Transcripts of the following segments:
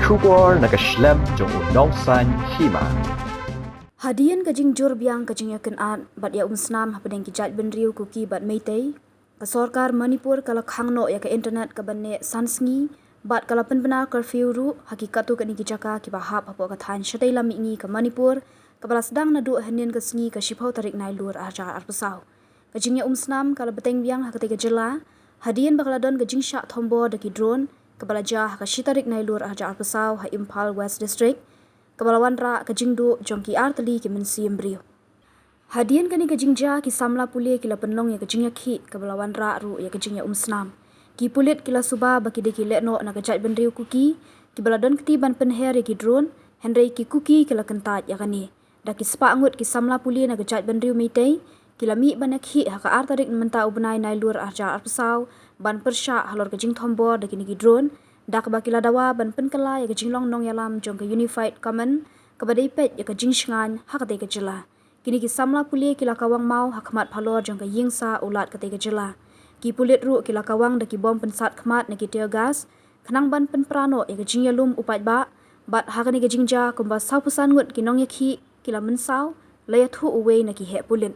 Shubor nakaslem jong unongsan Hima. Hadian kajing jurbiang Jingïakynad bat ya umsnam Hapdeng ki Jaidbynriew Kuki bat Meitei. Ka sorkar Manipur kala khangno ya ka internet ka banne sansngi bat kala penbenar curfew ru hakikatu ka ni ki jaka ki bahap hapo ka than shatei lami ngi ka Manipur ka balas dang na du hanin ka sngi ka shipau tarik nai lur ajar arpasau. Ka jingya umsnam kala beteng biang hakate ka Jylla. Hadian bakala don ka jingsha thombo da ki drone ka balaja ka shitarik nai lur ajar arpasau ha Impal West District. Kabalawan ra ka jingdu jongki artali ki Jymbrio. Hadian kani ka jingja ki samla pule kila penlong ya ka Jingïakynad kabalawan ra ru ya ka jingya umsnam. Ki pulit kila suba baki de ki lekno na ka Jaidbynriew Kuki ki baladon ketiban penher ya ki drone Henry ki Kuki kila kentat ya kani. Da ki spa angut ki samla pule na ka Jaidbynriew Meitei kila mi banak hi ha ka artarik menta ubnai nai lur arja arpasau ban persha halor ka jing thombo da ki ni ki drone dak bakila dawa ban penkala ya ka jinglong nong yalam jong ka unified common ka badai pet ya ka jingshngan hakate ka Jylla. Kini ki samla pule kila kawang mau hakmat phalor jong ka yingsa ulat kate ka Jylla. Ki pulit ru kila kawang da ki bom pensat khmat na ki tear gas khanang ban penprano ya ka jingyalum upat ba bat hakani ka jingja kumba saupusan ngut ki nongyakhi kila mensau layathu uwe na ki he pulit.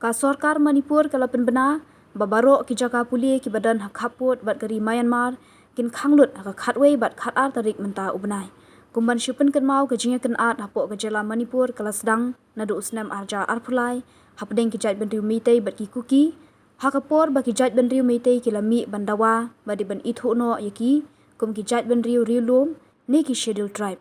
Ka sorkar Manipur kala penbena babaro ki jaka pule ki badan hakhaput bat kari Myanmar kin khanglut ka khatwei bat khat ar tarik menta ubnai kumban shupen kan mau ka Jingïakynad hapo ka Jylla Manipur kala sedang nadu usnam arja arpulai Hapdeng ki Jaidbynriew Meitei bat ki Kuki hakapor ba ki Jaidbynriew Meitei kila mi bandawa badi ban ithu no yaki kum ki Jaidbynriew Riulum ni ki schedule tribe.